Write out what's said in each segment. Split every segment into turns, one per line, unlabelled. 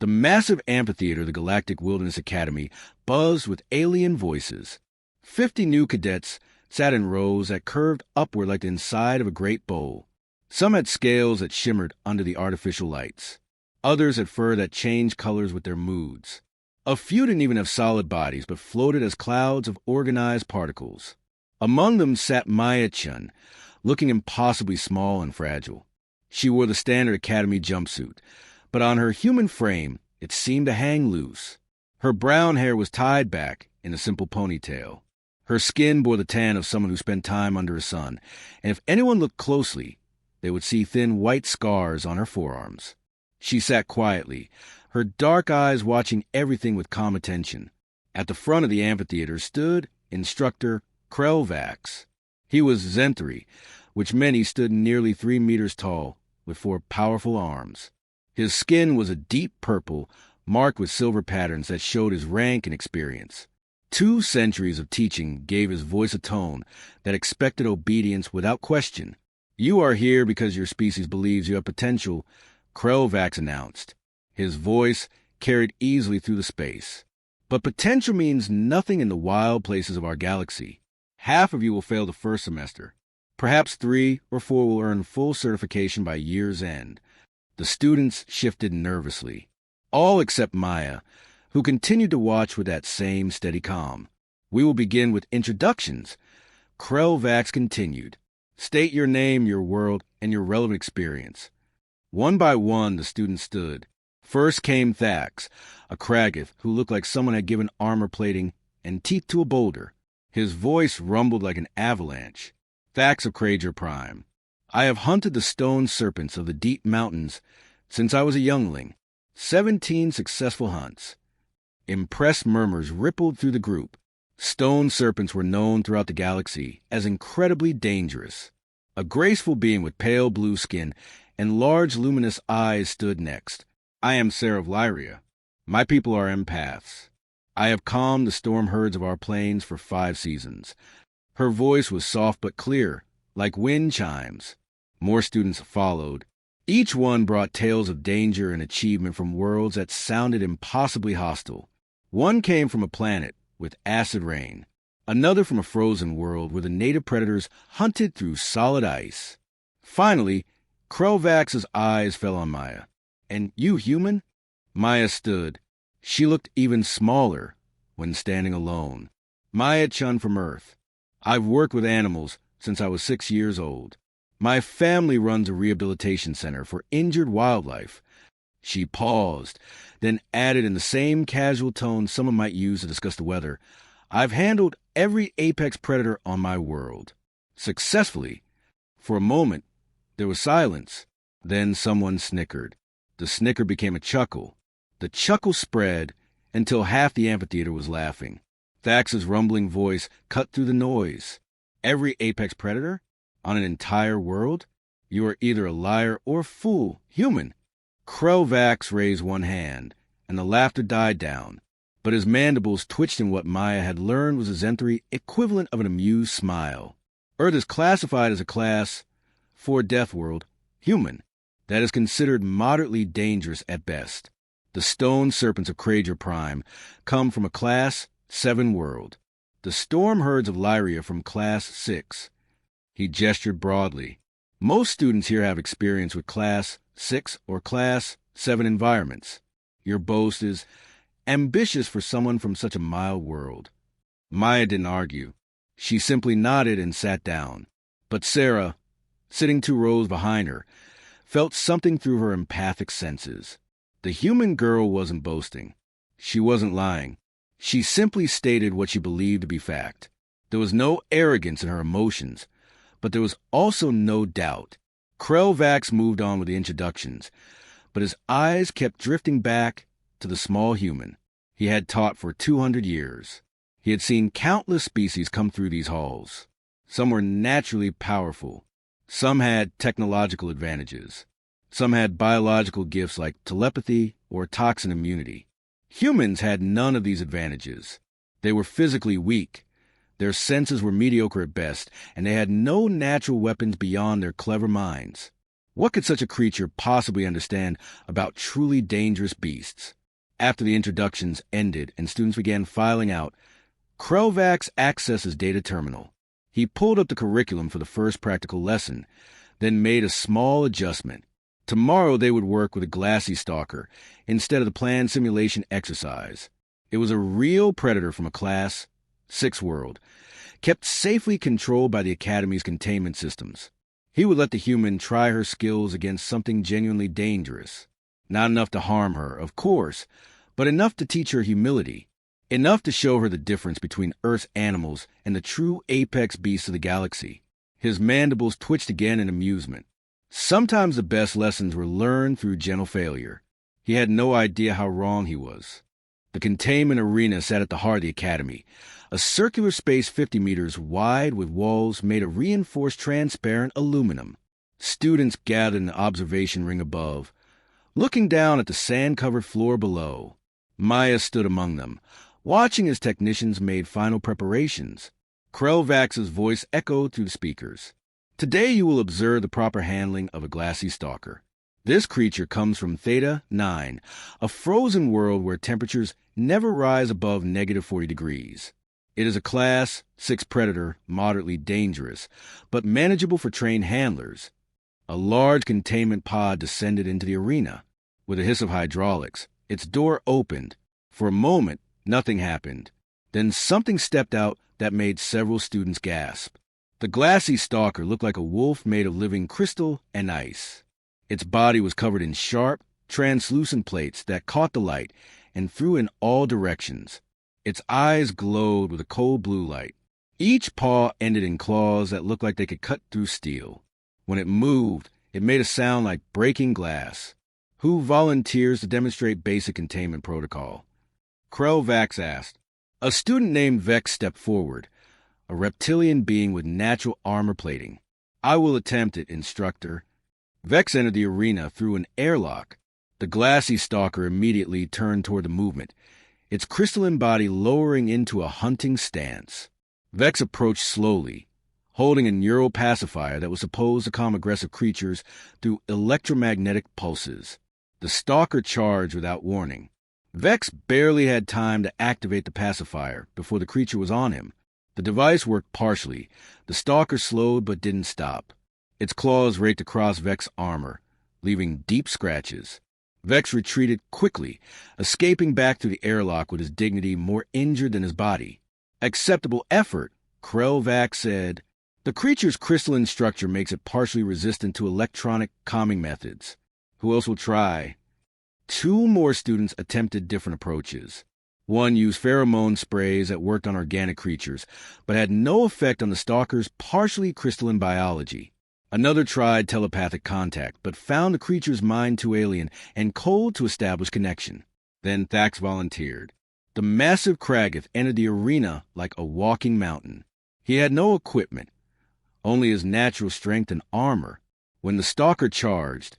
The massive amphitheater of the Galactic Wilderness Academy buzzed with alien voices. 50 new cadets sat in rows that curved upward like the inside of a great bowl. Some had scales that shimmered under the artificial lights. Others had fur that changed colors with their moods. A few didn't even have solid bodies, but floated as clouds of organized particles. Among them sat Maya-chan, looking impossibly small and fragile. She wore the standard Academy jumpsuit, but on her human frame it seemed to hang loose. Her brown hair was tied back in a simple ponytail. Her skin bore the tan of someone who spent time under a sun, and if anyone looked closely, they would see thin white scars on her forearms. She sat quietly, her dark eyes watching everything with calm attention. At the front of the amphitheater stood Instructor Krelvax. He was Zenthri, which meant he stood nearly 3 meters tall, with 4 powerful arms. His skin was a deep purple, marked with silver patterns that showed his rank and experience. 2 centuries of teaching gave his voice a tone that expected obedience without question. "You are here because your species believes you have potential," Krelvax announced. His voice carried easily through the space. "But potential means nothing in the wild places of our galaxy. Half of you will fail the first semester. Perhaps 3 or 4 will earn full certification by year's end." The students shifted nervously, all except Maya, who continued to watch with that same steady calm. "We will begin with introductions," Krelvax continued. "State your name, your world, and your relevant experience." One by one, the students stood. First came Thax, a Kragath who looked like someone had given armor plating and teeth to a boulder. His voice rumbled like an avalanche. "Thax of Krager Prime. I have hunted the stone serpents of the deep mountains since I was a youngling. 17 successful hunts." Impressed murmurs rippled through the group. Stone serpents were known throughout the galaxy as incredibly dangerous. A graceful being with pale blue skin and large luminous eyes stood next. "I am Sarah of Lyria. My people are empaths. I have calmed the storm herds of our plains for 5 seasons." Her voice was soft but clear, like wind chimes. More students followed. Each one brought tales of danger and achievement from worlds that sounded impossibly hostile. One came from a planet with acid rain, another from a frozen world where the native predators hunted through solid ice. Finally, Krelvax's eyes fell on Maya. "And you, human?" Maya stood. She looked even smaller when standing alone. "Maya-chan from Earth. I've worked with animals since I was 6 years old. My family runs a rehabilitation center for injured wildlife." She paused, then added in the same casual tone someone might use to discuss the weather, "I've handled every apex predator on my world. Successfully." For a moment, there was silence. Then someone snickered. The snicker became a chuckle. The chuckle spread until half the amphitheater was laughing. Thax's rumbling voice cut through the noise. "Every apex predator? On an entire world? You are either a liar or a fool, human." Krelvax raised one hand, and the laughter died down, but his mandibles twitched in what Maya had learned was a Zenthri equivalent of an amused smile. "Earth is classified as a class 4 death world, human, that is considered moderately dangerous at best. The stone serpents of Krager Prime come from a class 7 world. The storm herds of Lyria from class 6. He gestured broadly. "Most students here have experience with class 6 or class 7 environments. Your boast is ambitious for someone from such a mild world." Maya didn't argue. She simply nodded and sat down. But Sarah, sitting 2 rows behind her, felt something through her empathic senses. The human girl wasn't boasting. She wasn't lying. She simply stated what she believed to be fact. There was no arrogance in her emotions, but there was also no doubt. Krelvax moved on with the introductions, but his eyes kept drifting back to the small human he had taught for 200 years. He had seen countless species come through these halls. Some were naturally powerful. Some had technological advantages. Some had biological gifts like telepathy or toxin immunity. Humans had none of these advantages. They were physically weak. Their senses were mediocre at best, and they had no natural weapons beyond their clever minds. What could such a creature possibly understand about truly dangerous beasts? After the introductions ended and students began filing out, Krelvax accessed his data terminal. He pulled up the curriculum for the first practical lesson, then made a small adjustment. Tomorrow they would work with a glassy stalker instead of the planned simulation exercise. It was a real predator from a Class 6 world, kept safely controlled by the Academy's containment systems. He would let the human try her skills against something genuinely dangerous. Not enough to harm her, of course, but enough to teach her humility. Enough to show her the difference between Earth's animals and the true apex beasts of the galaxy. His mandibles twitched again in amusement. Sometimes the best lessons were learned through gentle failure. He had no idea how wrong he was. The containment arena sat at the heart of the Academy, a circular space 50 meters wide with walls made of reinforced transparent aluminum. Students gathered in the observation ring above, looking down at the sand-covered floor below. Maya stood among them, watching as technicians made final preparations. Krelvax's voice echoed through the speakers. Today you will observe the proper handling of a glassy stalker. This creature comes from Theta 9, a frozen world where temperatures never rise above -40 degrees. It is a Class 6 predator, moderately dangerous, but manageable for trained handlers. A large containment pod descended into the arena. With a hiss of hydraulics, its door opened. For a moment, nothing happened. Then something stepped out that made several students gasp. The glassy stalker looked like a wolf made of living crystal and ice. Its body was covered in sharp, translucent plates that caught the light and threw in all directions. Its eyes glowed with a cold blue light. Each paw ended in claws that looked like they could cut through steel. When it moved, it made a sound like breaking glass. Who volunteers to demonstrate basic containment protocol? Krelvax asked. A student named Vex stepped forward, a reptilian being with natural armor plating. I will attempt it, Instructor. Vex entered the arena through an airlock. The glassy stalker immediately turned toward the movement, its crystalline body lowering into a hunting stance. Vex approached slowly, holding a neural pacifier that was supposed to calm aggressive creatures through electromagnetic pulses. The stalker charged without warning. Vex barely had time to activate the pacifier before the creature was on him. The device worked partially. The stalker slowed but didn't stop. Its claws raked across Vex's armor, leaving deep scratches. Vex retreated quickly, escaping back through the airlock with his dignity more injured than his body. Acceptable effort, Krelvax said. The creature's crystalline structure makes it partially resistant to electronic calming methods. Who else will try? 2 more students attempted different approaches. One used pheromone sprays that worked on organic creatures, but had no effect on the stalker's partially crystalline biology. Another tried telepathic contact, but found the creature's mind too alien and cold to establish connection. Then Thax volunteered. The massive Kragath entered the arena like a walking mountain. He had no equipment, only his natural strength and armor. When the stalker charged,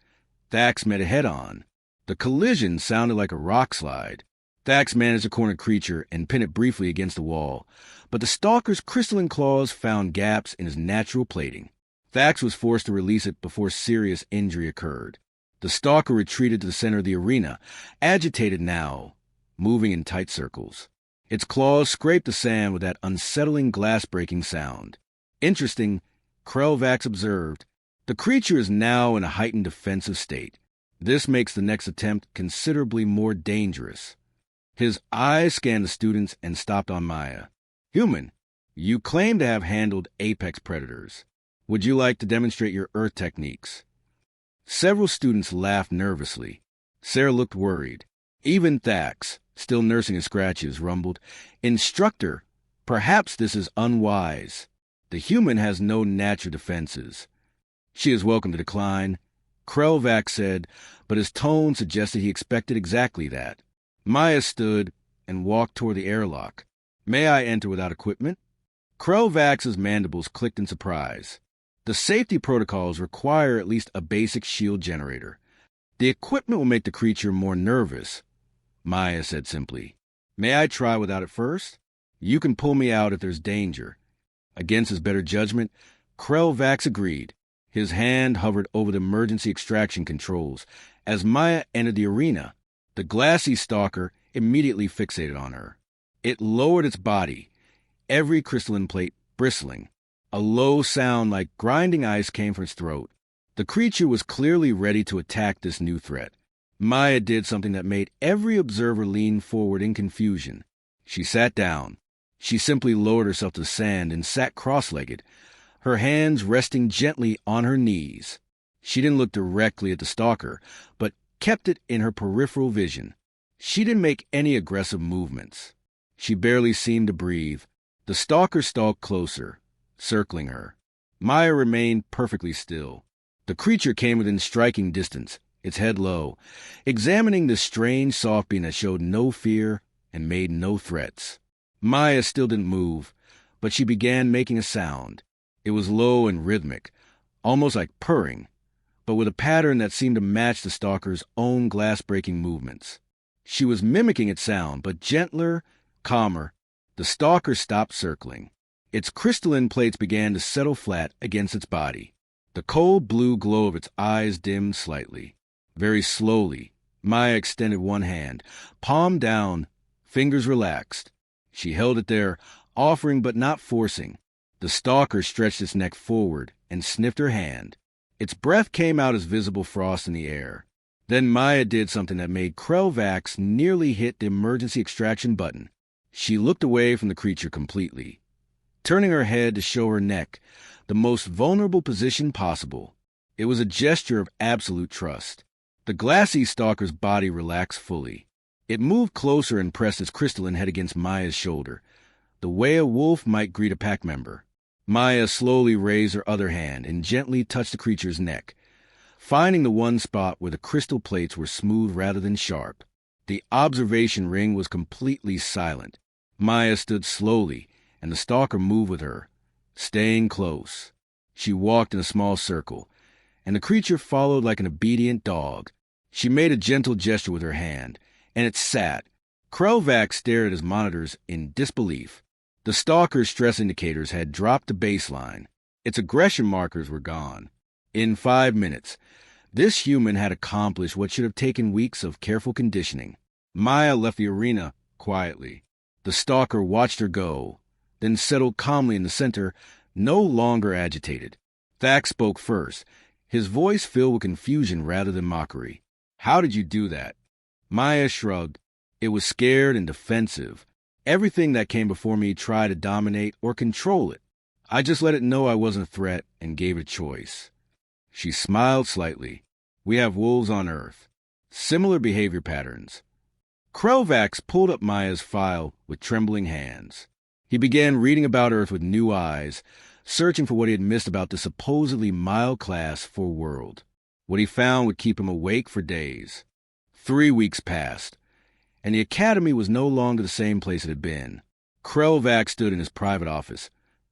Thax met it head-on. The collision sounded like a rock slide. Thax managed to corner the creature and pin it briefly against the wall, but the stalker's crystalline claws found gaps in his natural plating. Thax was forced to release it before serious injury occurred. The stalker retreated to the center of the arena, agitated now, moving in tight circles. Its claws scraped the sand with that unsettling glass-breaking sound. Interesting, Krelvax observed. The creature is now in a heightened defensive state. This makes the next attempt considerably more dangerous. His eyes scanned the students and stopped on Maya. Human, you claim to have handled apex predators. Would you like to demonstrate your Earth techniques? Several students laughed nervously. Sarah looked worried. Even Thax, still nursing his scratches, rumbled, Instructor, perhaps this is unwise. The human has no natural defenses. She is welcome to decline, Krelvax said, but his tone suggested he expected exactly that. Maya stood and walked toward the airlock. May I enter without equipment? Krelvax's mandibles clicked in surprise. The safety protocols require at least a basic shield generator. The equipment will make the creature more nervous, Maya said simply. May I try without it first? You can pull me out if there's danger. Against his better judgment, Krelvax agreed. His hand hovered over the emergency extraction controls. As Maya entered the arena, the glassy stalker immediately fixated on her. It lowered its body, every crystalline plate bristling. A low sound like grinding ice came from its throat. The creature was clearly ready to attack this new threat. Maya did something that made every observer lean forward in confusion. She sat down. She simply lowered herself to the sand and sat cross-legged, her hands resting gently on her knees. She didn't look directly at the stalker, but kept it in her peripheral vision. She didn't make any aggressive movements. She barely seemed to breathe. The stalker stalked closer, circling her. Maya remained perfectly still. The creature came within striking distance, its head low, examining this strange soft being that showed no fear and made no threats. Maya still didn't move, but she began making a sound. It was low and rhythmic, almost like purring, but with a pattern that seemed to match the stalker's own glass-breaking movements. She was mimicking its sound, but gentler, calmer. The stalker stopped circling. Its crystalline plates began to settle flat against its body. The cold blue glow of its eyes dimmed slightly. Very slowly, Maya extended one hand, palm down, fingers relaxed. She held it there, offering but not forcing. The stalker stretched its neck forward and sniffed her hand. Its breath came out as visible frost in the air. Then Maya did something that made Krelvax nearly hit the emergency extraction button. She looked away from the creature completely, turning her head to show her neck, the most vulnerable position possible. It was a gesture of absolute trust. The glassy stalker's body relaxed fully. It moved closer and pressed its crystalline head against Maya's shoulder, the way a wolf might greet a pack member. Maya slowly raised her other hand and gently touched the creature's neck, finding the one spot where the crystal plates were smooth rather than sharp. The observation ring was completely silent. Maya stood slowly, and the stalker moved with her, staying close. She walked in a small circle, and the creature followed like an obedient dog. She made a gentle gesture with her hand, and it sat. Krelvax stared at his monitors in disbelief. The stalker's stress indicators had dropped to baseline. Its aggression markers were gone. In 5 minutes, this human had accomplished what should have taken weeks of careful conditioning. Maya left the arena quietly. The stalker watched her go, then settled calmly in the center, no longer agitated. Thax spoke first, his voice filled with confusion rather than mockery. "How did you do that?" Maya shrugged. It was scared and defensive. Everything that came before me tried to dominate or control it. I just let it know I wasn't a threat and gave it choice. She smiled slightly. "We have wolves on Earth. Similar behavior patterns." Krelvax pulled up Maya's file with trembling hands. He began reading about Earth with new eyes, searching for what he had missed about the supposedly mild class for world. What he found would keep him awake for days. 3 weeks passed, and the academy was no longer the same place it had been. Krelvax stood in his private office,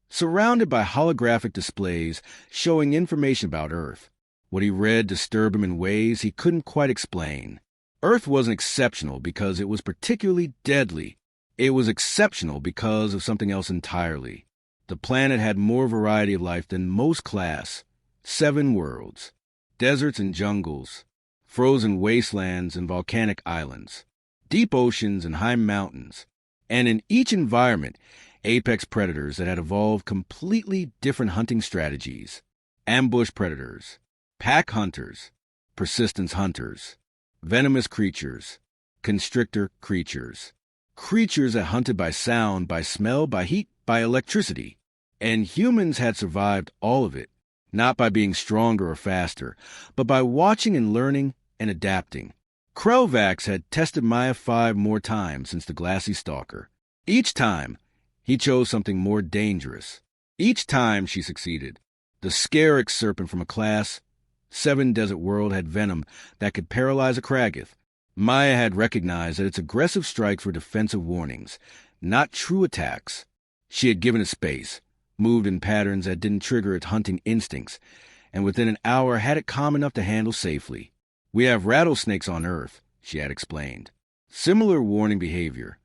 surrounded by holographic displays showing information about Earth. What he read disturbed him in ways he couldn't quite explain. Earth wasn't exceptional because it was particularly deadly. It was exceptional because of something else entirely. The planet had more variety of life than most class. 7 worlds, deserts and jungles, frozen wastelands and volcanic islands, deep oceans and high mountains, and in each environment, apex predators that had evolved completely different hunting strategies. Ambush predators, pack hunters, persistence hunters, venomous creatures, constrictor creatures, creatures that hunted by sound, by smell, by heat, by electricity. And humans had survived all of it, not by being stronger or faster, but by watching and learning and adapting. Krelvax had tested Maya 5 more times since the glassy stalker. Each time, he chose something more dangerous. Each time she succeeded. The Scarix serpent from a class 7 desert world had venom that could paralyze a Kragath. Maya had recognized that its aggressive strikes were defensive warnings, not true attacks. She had given it space, moved in patterns that didn't trigger its hunting instincts, and within an hour had it calm enough to handle safely. "We have rattlesnakes on Earth," she had explained. Similar warning behavior.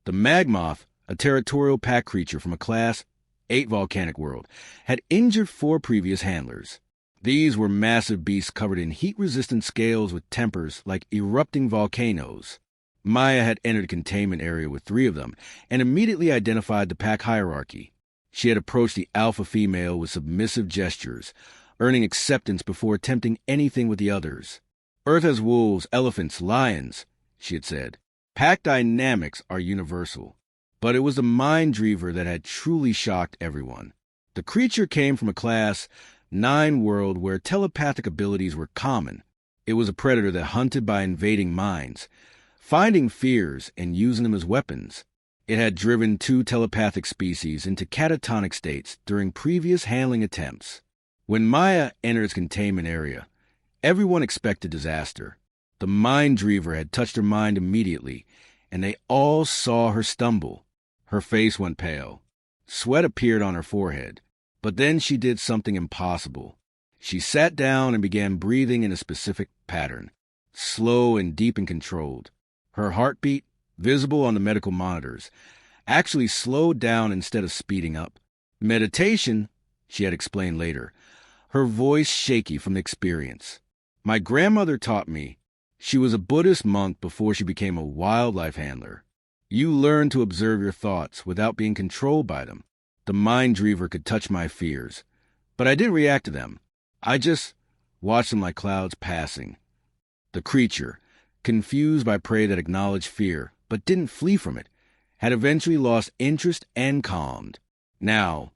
The Magmoth, a territorial pack creature from a Class 8 volcanic world, had injured 4 previous handlers. These were massive beasts covered in heat-resistant scales with tempers like erupting volcanoes. Maya had entered a containment area with 3 of them and immediately identified the pack hierarchy. She had approached the alpha female with submissive gestures, earning acceptance before attempting anything with the others. Earth has wolves, elephants, lions, she had said. Pack dynamics are universal. But it was the mind dreamer that had truly shocked everyone. The creature came from a Class 9 world where telepathic abilities were common. It was a predator that hunted by invading minds, finding fears and using them as weapons. It had driven 2 telepathic species into catatonic states during previous handling attempts. When Maya entered its containment area, everyone expected disaster. The mind dreamer had touched her mind immediately, and they all saw her stumble. Her face went pale. Sweat appeared on her forehead. But then she did something impossible. She sat down and began breathing in a specific pattern, slow and deep and controlled. Her heartbeat, visible on the medical monitors, actually slowed down instead of speeding up. Meditation, she had explained later, her voice shaky from the experience. My grandmother taught me. She was a Buddhist monk before she became a wildlife handler. You learn to observe your thoughts without being controlled by them. The mind dreamer could touch my fears, but I didn't react to them. I just watched them like clouds passing. The creature, confused by prey that acknowledged fear but didn't flee from it, had eventually lost interest and calmed. Now,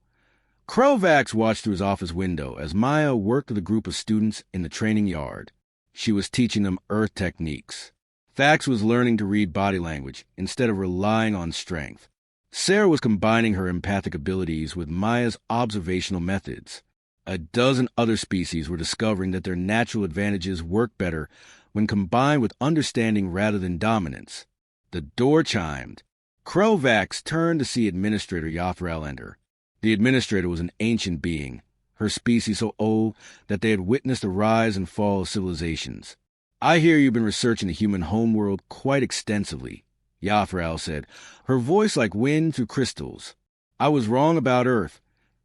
Krovax watched through his office window as Maya worked with a group of students in the training yard. She was teaching them Earth techniques. Thax was learning to read body language instead of relying on strength. Sarah was combining her empathic abilities with Maya's observational methods. A dozen other species were discovering that their natural advantages work better when combined with understanding rather than dominance. The door chimed. Krovax turned to see Administrator Yothral enter. The administrator was an ancient being, her species so old that they had witnessed the rise and fall of civilizations. I hear you've been researching the human homeworld quite extensively, Yothral said, her voice like wind through crystals. I was wrong about Earth,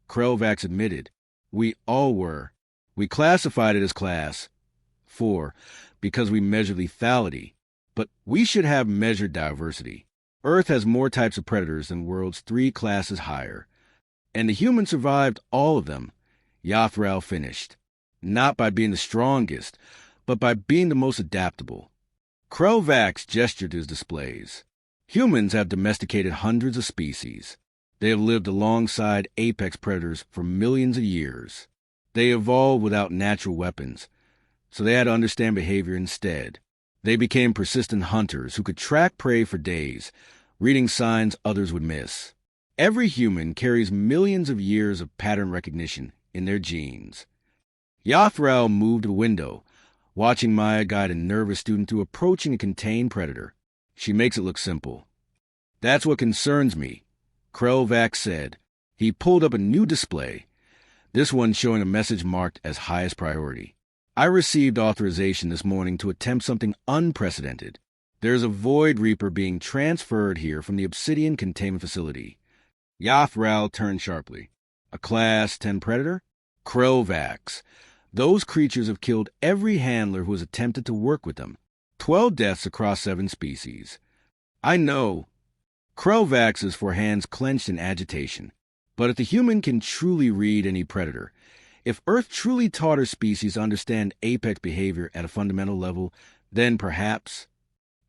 Krovax admitted. We all were. We classified it as Class 4 because we measure lethality, but we should have measured diversity. Earth has more types of predators than worlds 3 classes higher, and the humans survived all of them, Yothral finished. Not by being the strongest, but by being the most adaptable. Krovax gestured to his displays. Humans have domesticated hundreds of species. They have lived alongside apex predators for millions of years. They evolved without natural weapons, so they had to understand behavior instead. They became persistent hunters who could track prey for days, reading signs others would miss. Every human carries millions of years of pattern recognition in their genes. Yothral moved to the window, watching Maya guide a nervous student through approaching a contained predator. She makes it look simple. That's what concerns me, Krovax said. He pulled up a new display, this one showing a message marked as highest priority. I received authorization this morning to attempt something unprecedented. There's a Void Reaper being transferred here from the Obsidian Containment Facility. Yothral turned sharply. A Class 10 predator? Krovax. Those creatures have killed every handler who has attempted to work with them. 12 deaths across 7 species. I know. Krovax's forehands clenched in agitation. But if the human can truly read any predator, if Earth truly taught her species to understand apex behavior at a fundamental level, then perhaps...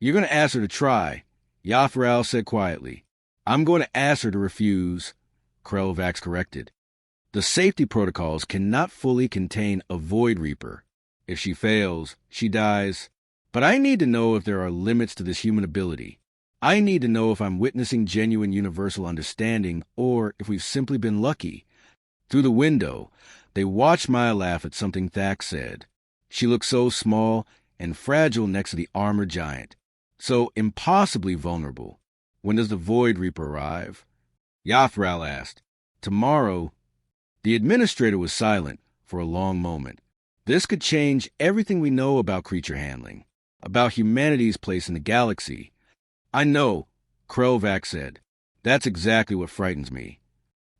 You're going to ask her to try, Yothral said quietly. I'm going to ask her to refuse, Krovax corrected. The safety protocols cannot fully contain a Void Reaper. If she fails, she dies. But I need to know if there are limits to this human ability. I need to know if I'm witnessing genuine universal understanding or if we've simply been lucky. Through the window, they watched Maya laugh at something Thax said. She looked so small and fragile next to the armored giant, so impossibly vulnerable. When does the Void Reaper arrive? Yothral asked. Tomorrow. The administrator was silent for a long moment. This could change everything we know about creature handling, about humanity's place in the galaxy. I know, Krovax said. That's exactly what frightens me.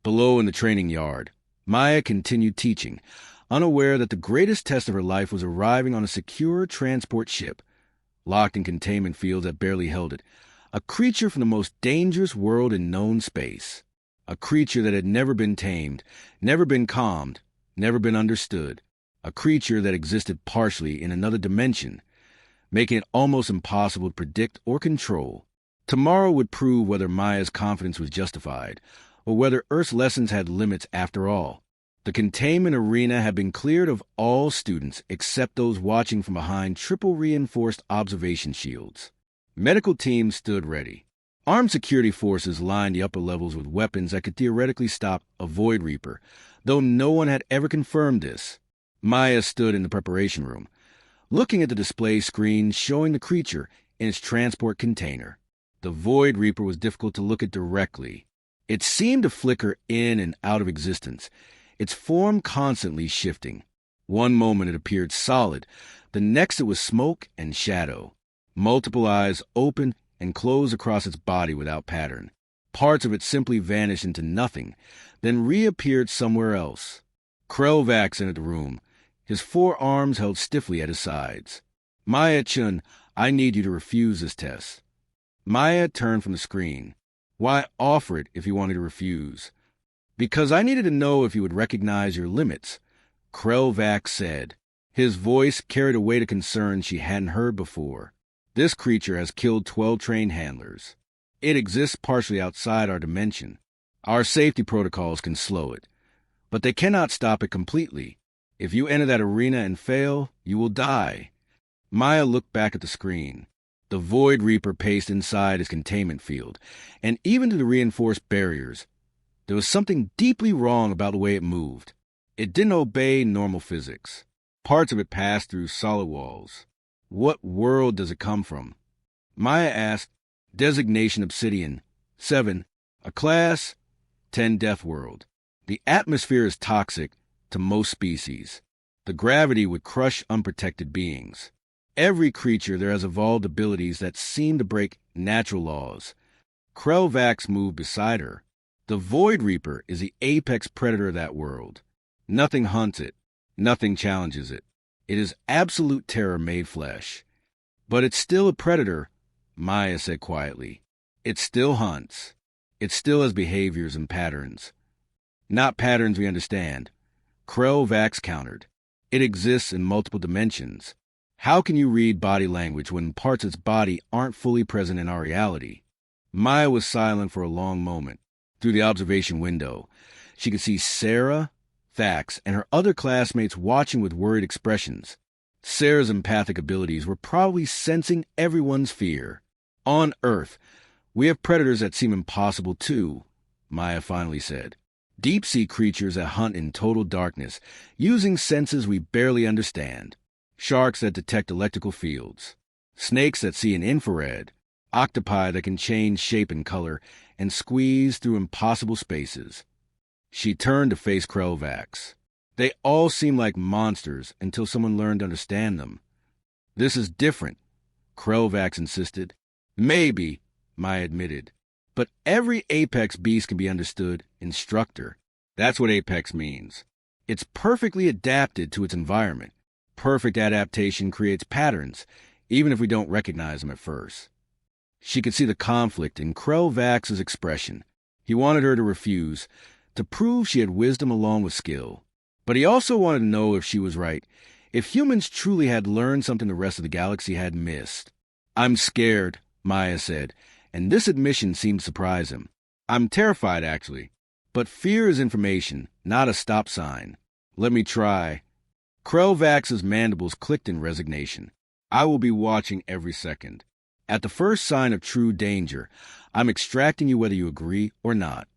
Below in the training yard, Maya continued teaching, unaware that the greatest test of her life was arriving on a secure transport ship, locked in containment fields that barely held it, a creature from the most dangerous world in known space, a creature that had never been tamed, never been calmed, never been understood, a creature that existed partially in another dimension, making it almost impossible to predict or control. Tomorrow would prove whether Maya's confidence was justified, or whether Earth's lessons had limits after all. The containment arena had been cleared of all students except those watching from behind triple-reinforced observation shields. Medical teams stood ready. Armed security forces lined the upper levels with weapons that could theoretically stop a Void Reaper, though no one had ever confirmed this. Maya stood in the preparation room, looking at the display screen showing the creature in its transport container. The Void Reaper was difficult to look at directly. It seemed to flicker in and out of existence, its form constantly shifting. One moment it appeared solid, the next it was smoke and shadow. Multiple eyes opened and closed across its body without pattern. Parts of it simply vanished into nothing, then reappeared somewhere else. Krelvax entered the room, his forearms held stiffly at his sides. Maya-chun, I need you to refuse this test. Maya turned from the screen. Why offer it if you wanted to refuse? Because I needed to know if you would recognize your limits, Krelvax said. His voice carried a weight of concern she hadn't heard before. This creature has killed 12 trained handlers. It exists partially outside our dimension. Our safety protocols can slow it, but they cannot stop it completely. If you enter that arena and fail, you will die. Maya looked back at the screen. The Void Reaper paced inside his containment field, and even to the reinforced barriers, there was something deeply wrong about the way it moved. It didn't obey normal physics. Parts of it passed through solid walls. What world does it come from? Maya asked. Designation Obsidian. 7. A class. 10 Death World. The atmosphere is toxic to most species. The gravity would crush unprotected beings. Every creature there has evolved abilities that seem to break natural laws. Krelvax moved beside her. The Void Reaper is the apex predator of that world. Nothing hunts it. Nothing challenges it. It is absolute terror made flesh. But it's still a predator, Maya said quietly. It still hunts. It still has behaviors and patterns. Not patterns we understand. Krelvax countered. It exists in multiple dimensions. How can you read body language when parts of its body aren't fully present in our reality? Maya was silent for a long moment. Through the observation window, she could see Sarah, Thax, and her other classmates watching with worried expressions. Sarah's empathic abilities were probably sensing everyone's fear. On Earth, we have predators that seem impossible too, Maya finally said. Deep-sea creatures that hunt in total darkness, using senses we barely understand. Sharks that detect electrical fields. Snakes that see in infrared. Octopi that can change shape and color and squeeze through impossible spaces. She turned to face Krelvax. They all seem like monsters until someone learned to understand them. This is different, Krelvax insisted. Maybe, Maya admitted. But every apex beast can be understood, Instructor. That's what apex means. It's perfectly adapted to its environment. Perfect adaptation creates patterns, even if we don't recognize them at first. She could see the conflict in Krelvax's expression. He wanted her to refuse, to prove she had wisdom along with skill. But he also wanted to know if she was right, if humans truly had learned something the rest of the galaxy had missed. I'm scared, Maya said, and this admission seemed to surprise him. I'm terrified, actually. But fear is information, not a stop sign. Let me try. Krelvax's mandibles clicked in resignation. I will be watching every second. At the first sign of true danger, I'm extracting you whether you agree or not.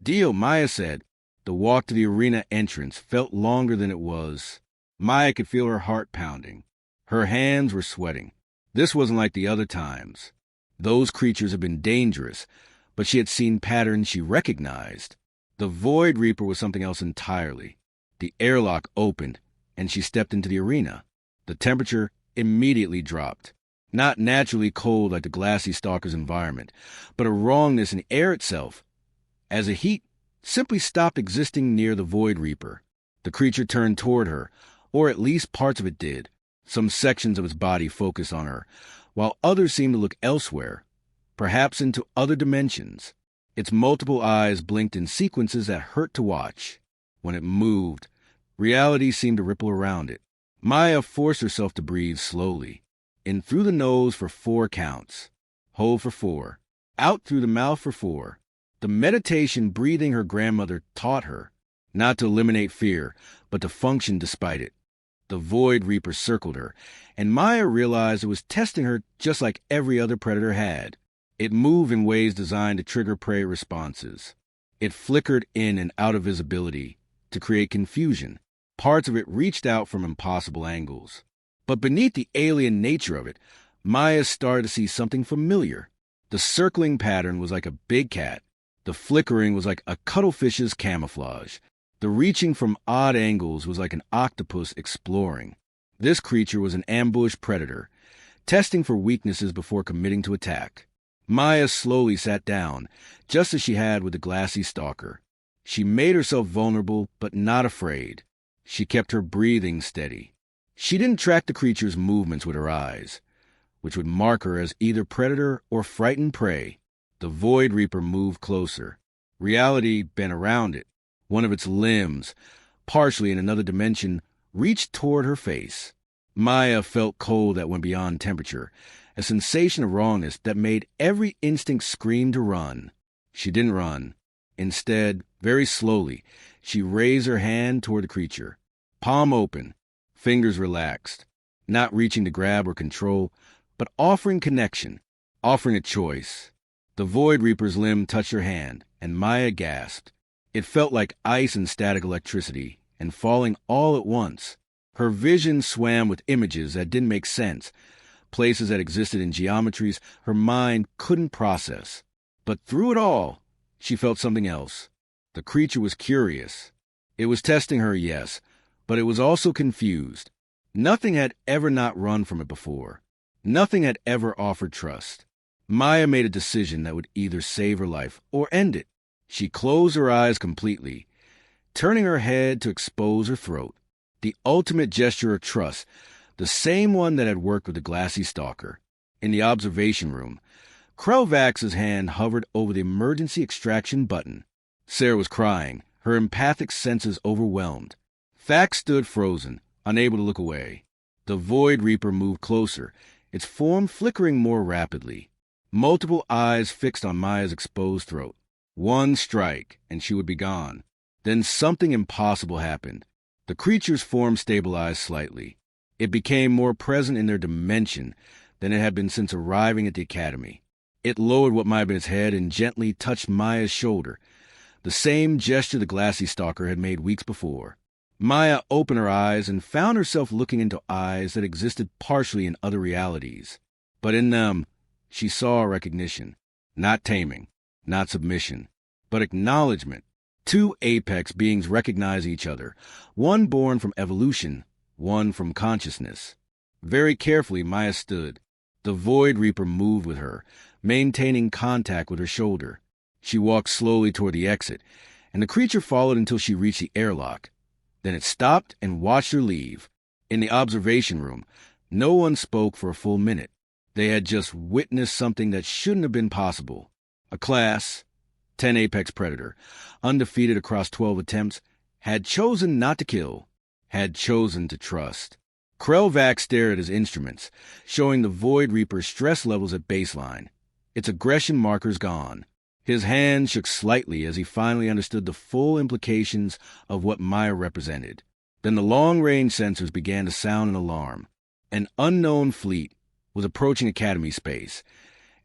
Deal, Maya said. The walk to the arena entrance felt longer than it was. Maya could feel her heart pounding. Her hands were sweating. This wasn't like the other times. Those creatures had been dangerous, but she had seen patterns she recognized. The Void Reaper was something else entirely. The airlock opened, and she stepped into the arena. The temperature immediately dropped. Not naturally cold like the glassy stalker's environment, but a wrongness in the air itself, as the heat simply stopped existing near the Void Reaper. The creature turned toward her, or at least parts of it did. Some sections of its body focused on her, while others seemed to look elsewhere, perhaps into other dimensions. Its multiple eyes blinked in sequences that hurt to watch. When it moved, reality seemed to ripple around it. Maya forced herself to breathe slowly. In through the nose for 4 counts. Hold for 4. Out through the mouth for 4. The meditation breathing her grandmother taught her, not to eliminate fear, but to function despite it. The Void Reaper circled her, and Maya realized it was testing her just like every other predator had. It moved in ways designed to trigger prey responses. It flickered in and out of visibility to create confusion. Parts of it reached out from impossible angles. But beneath the alien nature of it, Maya started to see something familiar. The circling pattern was like a big cat. The flickering was like a cuttlefish's camouflage. The reaching from odd angles was like an octopus exploring. This creature was an ambush predator, testing for weaknesses before committing to attack. Maya slowly sat down, just as she had with the glassy stalker. She made herself vulnerable, but not afraid. She kept her breathing steady. She didn't track the creature's movements with her eyes, which would mark her as either predator or frightened prey. The Void Reaper moved closer. Reality bent around it. One of its limbs, partially in another dimension, reached toward her face. Maya felt cold that went beyond temperature, a sensation of rawness that made every instinct scream to run. She didn't run. Instead, very slowly, she raised her hand toward the creature. Palm open, fingers relaxed, not reaching to grab or control, but offering connection, offering a choice. The Void Reaper's limb touched her hand, and Maya gasped. It felt like ice and static electricity, and falling all at once. Her vision swam with images that didn't make sense, places that existed in geometries her mind couldn't process. But through it all, she felt something else. The creature was curious. It was testing her, yes, but it was also confused. Nothing had ever not run from it before. Nothing had ever offered trust. Maya made a decision that would either save her life or end it. She closed her eyes completely, turning her head to expose her throat. The ultimate gesture of trust, the same one that had worked with the glassy stalker. In the observation room, Krelvax's hand hovered over the emergency extraction button. Sarah was crying, her empathic senses overwhelmed. Thax stood frozen, unable to look away. The Void Reaper moved closer, its form flickering more rapidly. Multiple eyes fixed on Maya's exposed throat. One strike, and she would be gone. Then something impossible happened. The creature's form stabilized slightly. It became more present in their dimension than it had been since arriving at the academy. It lowered what might have been its head and gently touched Maya's shoulder, the same gesture the glassy stalker had made weeks before. Maya opened her eyes and found herself looking into eyes that existed partially in other realities. But in them, she saw recognition, not taming, not submission, but acknowledgement. 2 apex beings recognize each other, one born from evolution, one from consciousness. Very carefully, Maya stood. The Void Reaper moved with her, maintaining contact with her shoulder. She walked slowly toward the exit, and the creature followed until she reached the airlock. Then it stopped and watched her leave. In the observation room, no one spoke for a full minute. They had just witnessed something that shouldn't have been possible. A class, 10 apex predator, undefeated across 12 attempts, had chosen not to kill, had chosen to trust. Krelvax stared at his instruments, showing the Void Reaper's stress levels at baseline. Its aggression markers gone. His hand shook slightly as he finally understood the full implications of what Maya represented. Then the long-range sensors began to sound an alarm. An unknown fleet was approaching Academy space,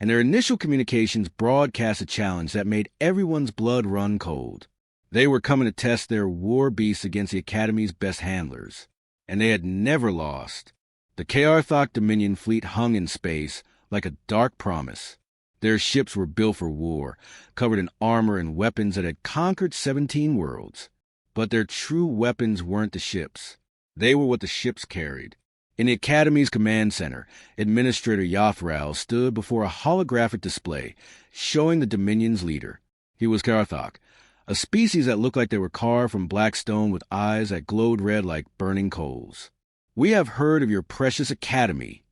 and their initial communications broadcast a challenge that made everyone's blood run cold. They were coming to test their war beasts against the Academy's best handlers, and they had never lost. The Kaarthok Dominion fleet hung in space like a dark promise. Their ships were built for war, covered in armor and weapons that had conquered 17 worlds. But their true weapons weren't the ships. They were what the ships carried. In the Academy's command center, Administrator Yothral stood before a holographic display, showing the Dominion's leader. He was Kaarthok, a species that looked like they were carved from black stone with eyes that glowed red like burning coals. "We have heard of your precious academy,"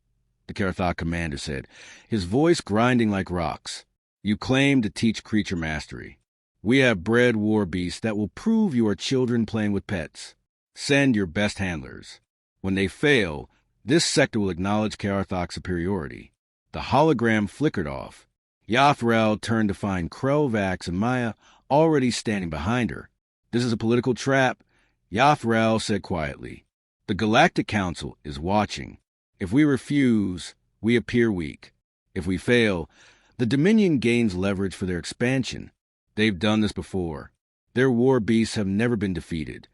the Karatha commander said, his voice grinding like rocks. "You claim to teach creature mastery. We have bred war beasts that will prove you are children playing with pets. Send your best handlers. When they fail, this sector will acknowledge Karathok's superiority." The hologram flickered off. Yathrel turned to find Krelvax and Maya already standing behind her. "This is a political trap," Yathrel said quietly. "The Galactic Council is watching. If we refuse, we appear weak. If we fail, the Dominion gains leverage for their expansion. They've done this before. Their war beasts have never been defeated.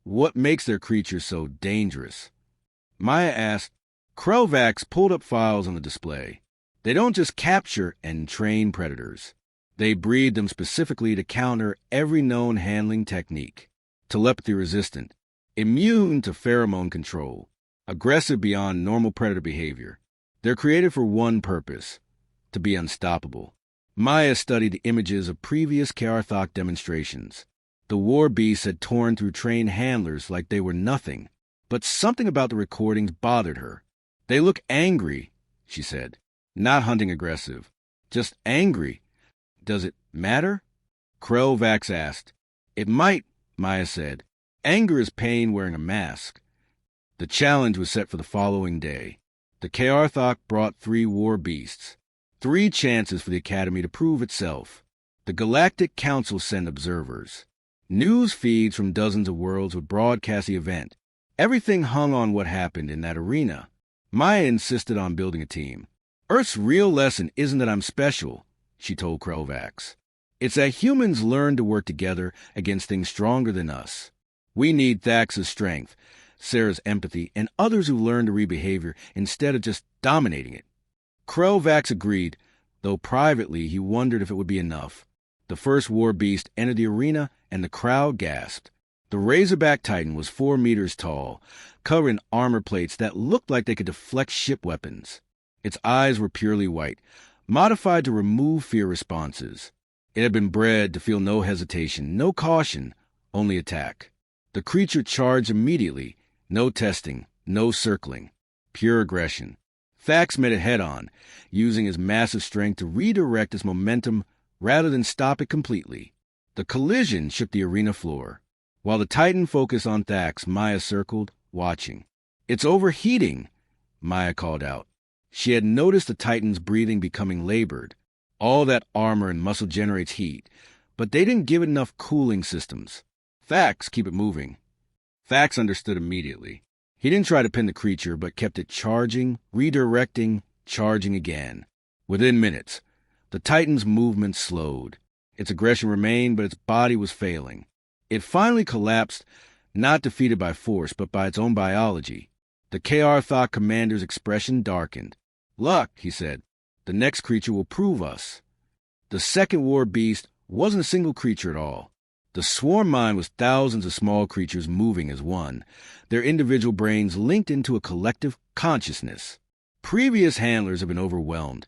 What makes their creatures so dangerous?" Maya asked. Krelvax pulled up files on the display. "They don't just capture and train predators. They breed them specifically to counter every known handling technique. Telepathy resistant, immune to pheromone control, aggressive beyond normal predator behavior. They're created for one purpose: to be unstoppable." Maya studied the images of previous Karathok demonstrations. The war beasts had torn through trained handlers like they were nothing, but something about the recordings bothered her. "They look angry," she said. "Not hunting aggressive, just angry. Does it matter?" Krelvax asked. "It might," Maya said. "Anger is pain wearing a mask." The challenge was set for the following day. The Kaarthok brought 3 war beasts. 3 chances for the Academy to prove itself. The Galactic Council sent observers. News feeds from dozens of worlds would broadcast the event. Everything hung on what happened in that arena. Maya insisted on building a team. "Earth's real lesson isn't that I'm special," she told Krelvax. "It's that humans learn to work together against things stronger than us. We need Thax's strength, Sarah's empathy, and others who learn to read behavior instead of just dominating it." Krelvax agreed, though privately he wondered if it would be enough. The first war beast entered the arena, and the crowd gasped. The Razorback Titan was 4 meters tall, covered in armor plates that looked like they could deflect ship weapons. Its eyes were purely white, modified to remove fear responses. It had been bred to feel no hesitation, no caution, only attack. The creature charged immediately, no testing, no circling, pure aggression. Thax met it head-on, using his massive strength to redirect its momentum rather than stop it completely. The collision shook the arena floor. While the Titan focused on Thax, Maya circled, watching. "It's overheating," Maya called out. She had noticed the Titan's breathing becoming labored. All that armor and muscle generates heat, but they didn't give it enough cooling systems. "Thax, keep it moving." Thax understood immediately. He didn't try to pin the creature, but kept it charging, redirecting, charging again. Within minutes, the Titan's movement slowed. Its aggression remained, but its body was failing. It finally collapsed, not defeated by force, but by its own biology. The Kaarthok commander's expression darkened. "Luck," he said. "The next creature will prove us." The second war beast wasn't a single creature at all. The swarm mind was thousands of small creatures moving as one, their individual brains linked into a collective consciousness. Previous handlers had been overwhelmed,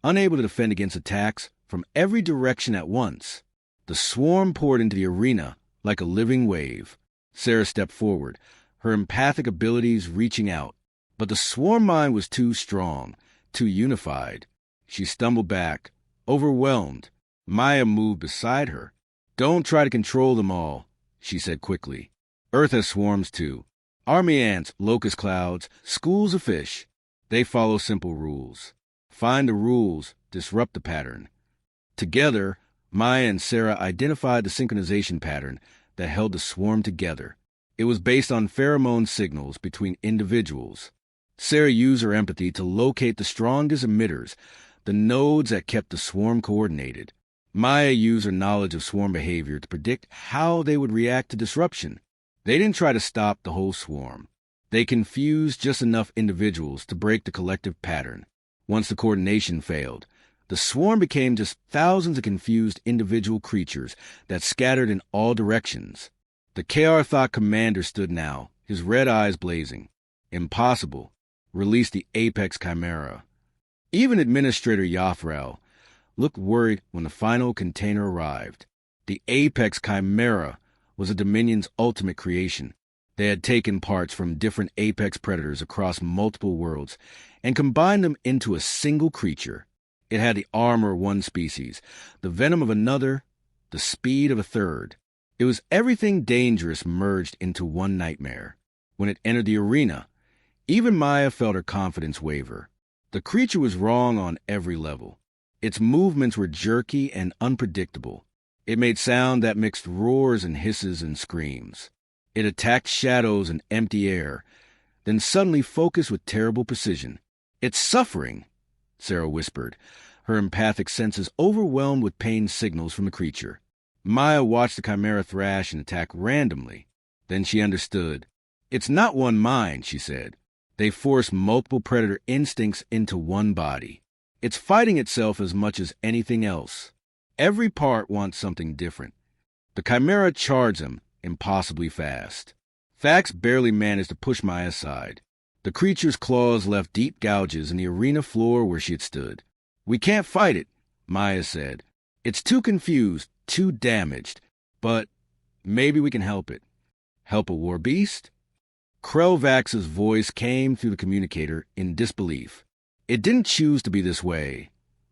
unable to defend against attacks from every direction at once. The swarm poured into the arena like a living wave. Sarah stepped forward, her empathic abilities reaching out. But the swarm mind was too strong, too unified. She stumbled back, overwhelmed. Maya moved beside her. "Don't try to control them all," she said quickly. "Earth has swarms too. Army ants, locust clouds, schools of fish. They follow simple rules. Find the rules, disrupt the pattern." Together, Maya and Sarah identified the synchronization pattern that held the swarm together. It was based on pheromone signals between individuals. Sarah used her empathy to locate the strongest emitters, the nodes that kept the swarm coordinated. Maya used her knowledge of swarm behavior to predict how they would react to disruption. They didn't try to stop the whole swarm. They confused just enough individuals to break the collective pattern. Once the coordination failed, the swarm became just thousands of confused individual creatures that scattered in all directions. The Kaarthok commander stood now, his red eyes blazing. Impossible. Release the Apex Chimera. Even Administrator Yathrel looked worried when the final container arrived. The Apex Chimera was a Dominion's ultimate creation. They had taken parts from different apex predators across multiple worlds and combined them into a single creature. It had the armor of one species, the venom of another, the speed of a third. It was everything dangerous merged into one nightmare. When it entered the arena, even Maya felt her confidence waver. The creature was wrong on every level. Its movements were jerky and unpredictable. It made sound that mixed roars and hisses and screams. It attacked shadows and empty air, then suddenly focused with terrible precision. "It's suffering," Sarah whispered, her empathic senses overwhelmed with pain signals from the creature. Maya watched the chimera thrash and attack randomly. Then she understood. "It's not one mind," she said. "They force multiple predator instincts into one body. It's fighting itself as much as anything else. Every part wants something different." The chimera charged them, impossibly fast. Thax barely managed to push Maya aside. The creature's claws left deep gouges in the arena floor where she had stood. "We can't fight it," Maya said. "It's too confused, too damaged. But maybe we can help it." "Help a war beast?" Krelvax's voice came through the communicator in disbelief. "It didn't choose to be this way,"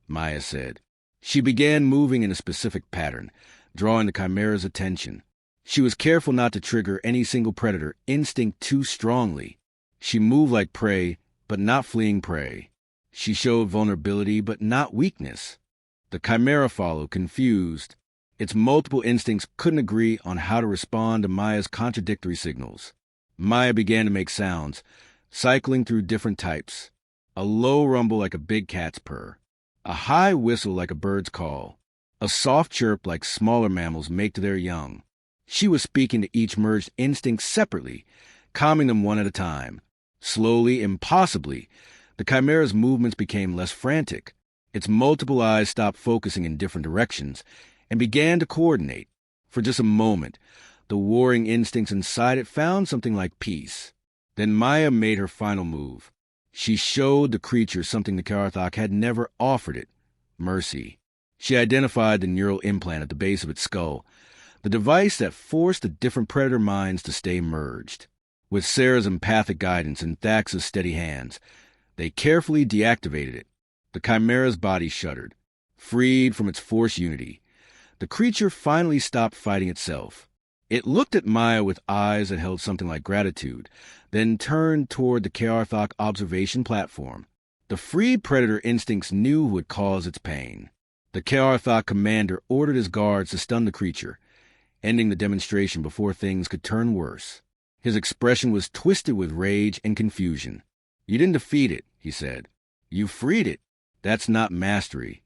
Maya said. She began moving in a specific pattern, drawing the chimera's attention. She was careful not to trigger any single predator instinct too strongly. She moved like prey, but not fleeing prey. She showed vulnerability, but not weakness. The chimera followed, confused. Its multiple instincts couldn't agree on how to respond to Maya's contradictory signals. Maya began to make sounds, cycling through different types. A low rumble like a big cat's purr. A high whistle like a bird's call. A soft chirp like smaller mammals make to their young. She was speaking to each merged instinct separately, calming them one at a time. Slowly, impossibly, the chimera's movements became less frantic. Its multiple eyes stopped focusing in different directions and began to coordinate. For just a moment, the warring instincts inside it found something like peace. Then Maya made her final move. She showed the creature something the Karathoc had never offered it: mercy. She identified the neural implant at the base of its skull, the device that forced the different predator minds to stay merged. With Sarah's empathic guidance and Thax's steady hands, they carefully deactivated it. The chimera's body shuddered, freed from its force unity. The creature finally stopped fighting itself. It looked at Maya with eyes that held something like gratitude, then turned toward the Karathoc observation platform. The freed predator instincts knew who had caused its pain. The Karathoc commander ordered his guards to stun the creature, ending the demonstration before things could turn worse. His expression was twisted with rage and confusion. "You didn't defeat it," he said. "You freed it. That's not mastery."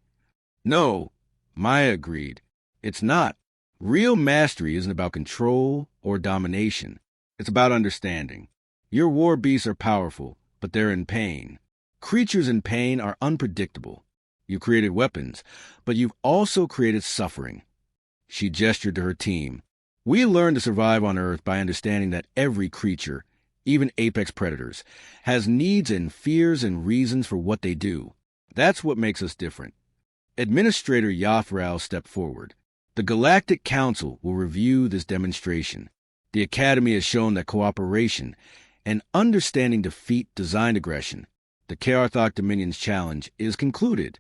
"No," Maya agreed. "It's not. Real mastery isn't about control or domination. It's about understanding. Your war beasts are powerful, but they're in pain. Creatures in pain are unpredictable. You created weapons, but you've also created suffering." She gestured to her team. "We learned to survive on Earth by understanding that every creature, even apex predators, has needs and fears and reasons for what they do. That's what makes us different." Administrator Yothral stepped forward. "The Galactic Council will review this demonstration. The Academy has shown that cooperation and understanding defeat designed aggression. The Karathoc Dominion's challenge is concluded."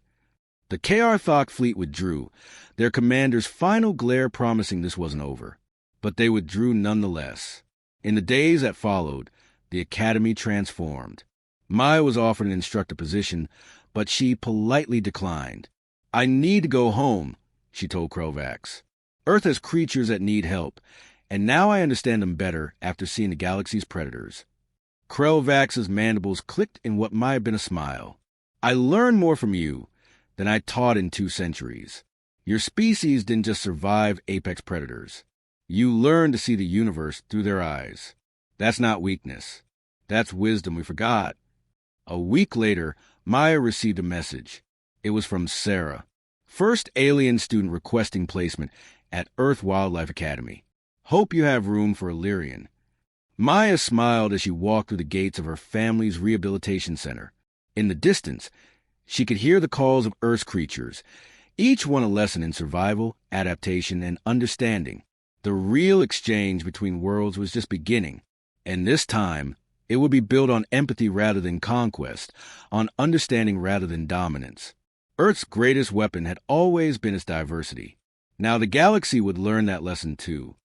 The Karathoc fleet withdrew, their commander's final glare promising this wasn't over. But they withdrew nonetheless. In the days that followed, the Academy transformed. Maya was offered an instructor position, but she politely declined. "I need to go home," she told Krelvax. "Earth has creatures that need help, and now I understand them better after seeing the galaxy's predators." Krelvax's mandibles clicked in what might have been a smile. "I learned more from you than I taught in 2 centuries. Your species didn't just survive apex predators. You learned to see the universe through their eyes. That's not weakness. That's wisdom we forgot." A week later, Maya received a message. It was from Sarah, first alien student requesting placement at Earth Wildlife Academy. "Hope you have room for a Lyrian." Maya smiled as she walked through the gates of her family's rehabilitation center. In the distance, she could hear the calls of Earth's creatures, Each one a lesson in survival, adaptation, and understanding. The real exchange between worlds was just beginning, and this time it would be built on empathy rather than conquest, on understanding rather than dominance. Earth's greatest weapon had always been its diversity. Now the galaxy would learn that lesson too.